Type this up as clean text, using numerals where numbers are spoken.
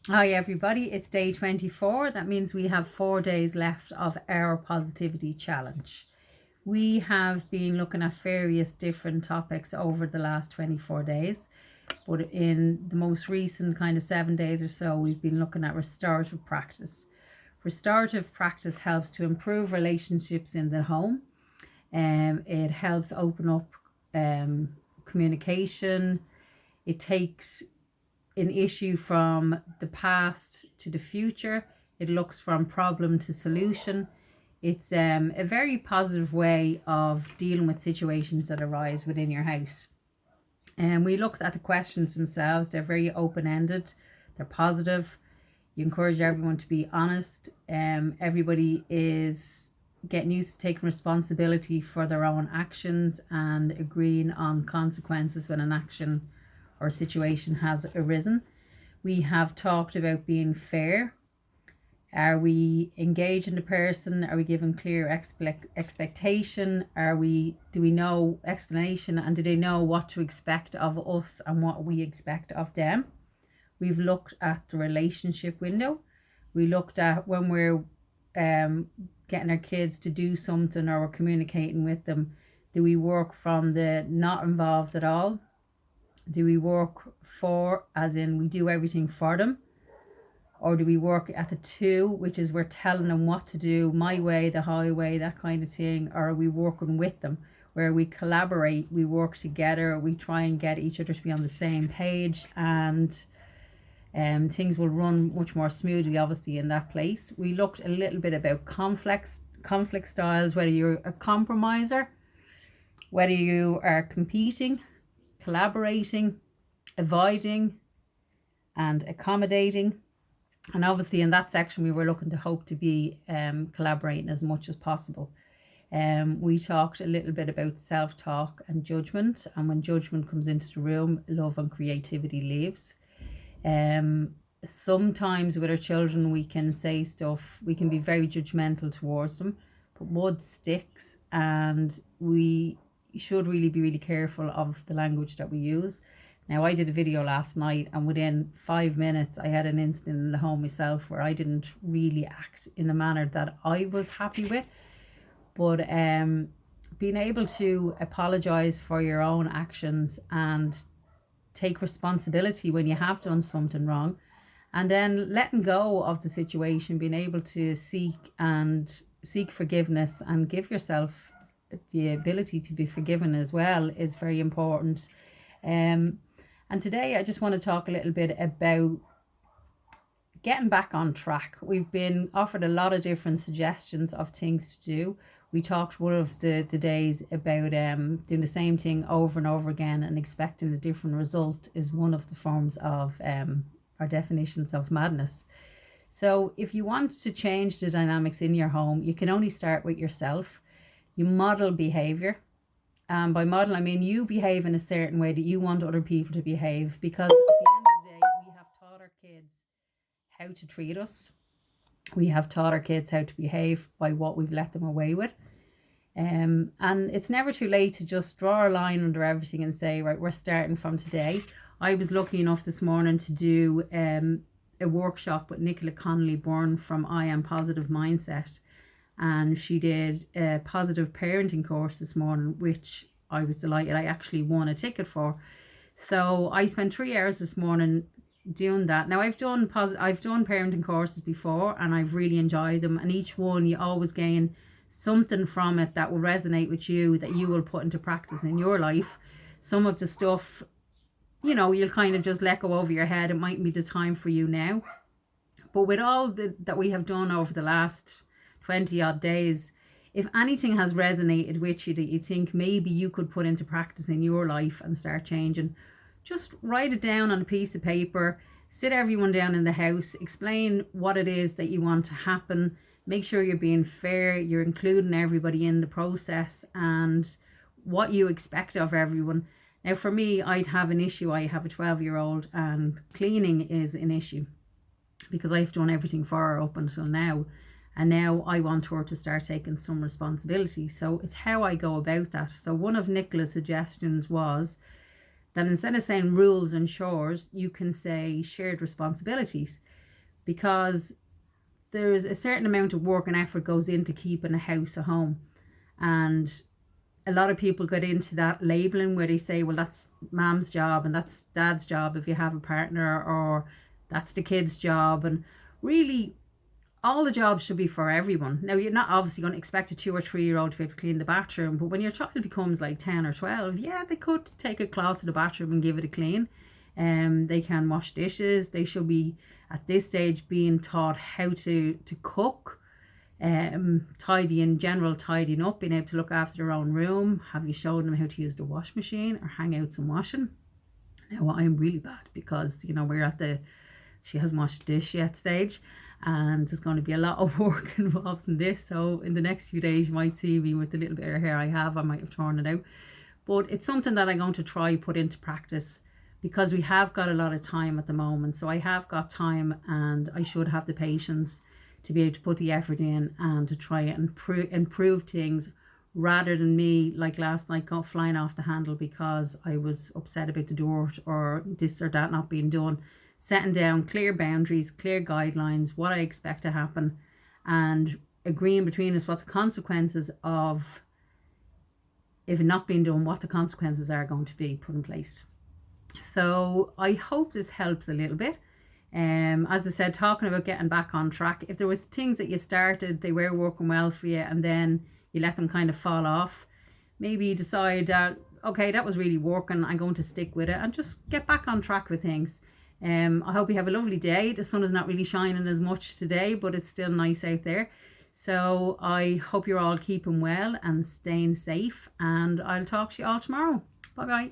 Hi everybody, it's day 24. That means we have 4 days left of our positivity challenge. We have been looking at various different topics over the last 24 days, but in the most recent kind of 7 days or so, we've been looking at restorative practice. Restorative practice helps to improve relationships in the home. It helps open up communication. It takes an issue from the past to the future. It looks from problem to solution. It's a very positive way of dealing with situations that arise within your house. And we looked at the questions themselves. They're very open-ended. They're positive. You encourage everyone to be honest. Everybody is getting used to taking responsibility for their own actions and agreeing on consequences when an action or situation has arisen. We have talked about being fair. Are we engaging the person? Are we giving clear expectation? Do we know explanation, and do they know what to expect of us and what we expect of them? We've looked at the relationship window. We looked at when we're getting our kids to do something or we're communicating with them. Do we work from the not involved at all? Do we work for, as in we do everything for them? Or do we work at the two, which is we're telling them what to do, my way, the highway, that kind of thing? Or are we working with them, where we collaborate, we work together, we try and get each other to be on the same page, and things will run much more smoothly, obviously, in that place. We looked a little bit about conflict styles, whether you're a compromiser, whether you are competing, collaborating, avoiding, and accommodating. And obviously in that section we were looking to hope to be collaborating as much as possible. We talked a little bit about self-talk and judgment, and when judgment comes into the room, love and creativity leaves. Sometimes with our children we can say stuff, we can be very judgmental towards them, but wood sticks, and we should really be really careful of the language that we use. Now, I did a video last night, and within 5 minutes I had an incident in the home myself where I didn't really act in a manner that I was happy with. But being able to apologize for your own actions and take responsibility when you have done something wrong, and then letting go of the situation, being able to seek forgiveness and give yourself the ability to be forgiven as well, is very important. And today I just want to talk a little bit about getting back on track. We've been offered a lot of different suggestions of things to do. We talked one of the days about doing the same thing over and over again and expecting a different result is one of the forms of our definitions of madness. So if you want to change the dynamics in your home, you can only start with yourself. You model behavior. By model, I mean you behave in a certain way that you want other people to behave, because at the end of the day, we have taught our kids how to treat us. We have taught our kids how to behave by what we've let them away with. And it's never too late to just draw a line under everything and say, right, we're starting from today. I was lucky enough this morning to do a workshop with Nicola Connolly Byrne from I Am Positive Mindset. And she did a positive parenting course this morning, which I was delighted I actually won a ticket for. So I spent 3 hours this morning doing that. Now I've done parenting courses before and I've really enjoyed them, and each one you always gain something from it that will resonate with you, that you will put into practice in your life. Some of the stuff, you'll kind of just let go over your head. It might be the time for you now. But with all that we have done over the last 20 odd days, if anything has resonated with you that you think maybe you could put into practice in your life and start changing, just write it down on a piece of paper, sit everyone down in the house, explain what it is that you want to happen, make sure you're being fair, you're including everybody in the process and what you expect of everyone. Now for me, I'd have an issue. I have a 12-year-old and cleaning is an issue because I've done everything for her up until now. And now I want her to start taking some responsibility. So it's how I go about that. So one of Nicola's suggestions was that instead of saying rules and chores, you can say shared responsibilities. because there's a certain amount of work and effort goes into keeping a house a home. And a lot of people get into that labeling where they say, well, that's mom's job and that's dad's job if you have a partner, or that's the kid's job. And really, all the jobs should be for everyone. Now, you're not obviously going to expect a 2 or 3 year old to be able to clean the bathroom, but when your child becomes like 10 or 12, yeah, they could take a cloth to the bathroom and give it a clean. They can wash dishes. They should be, at this stage, being taught how to cook, tidying, general tidying up, being able to look after their own room. Have you shown them how to use the wash machine or hang out some washing? Now, I'm really bad because, you know, we're at the she hasn't washed the dish yet stage, and there's going to be a lot of work involved in this. So in the next few days, you might see me with the little bit of hair I have. I might have torn it out, but it's something that I'm going to try put into practice, because we have got a lot of time at the moment. So I have got time, and I should have the patience to be able to put the effort in and to try and improve things, rather than me, like last night, got flying off the handle because I was upset about the dirt or this or that not being done. Setting down clear boundaries, clear guidelines, what I expect to happen, and agreeing between us what the consequences of, if it not being done, what the consequences are going to be put in place. So I hope this helps a little bit. As I said, talking about getting back on track, if there was things that you started, they were working well for you, and then you let them kind of fall off, maybe you decide that, okay, that was really working, I'm going to stick with it, and just get back on track with things. I hope you have a lovely day. The sun is not really shining as much today, but it's still nice out there. So I hope you're all keeping well and staying safe, and I'll talk to you all tomorrow. Bye bye.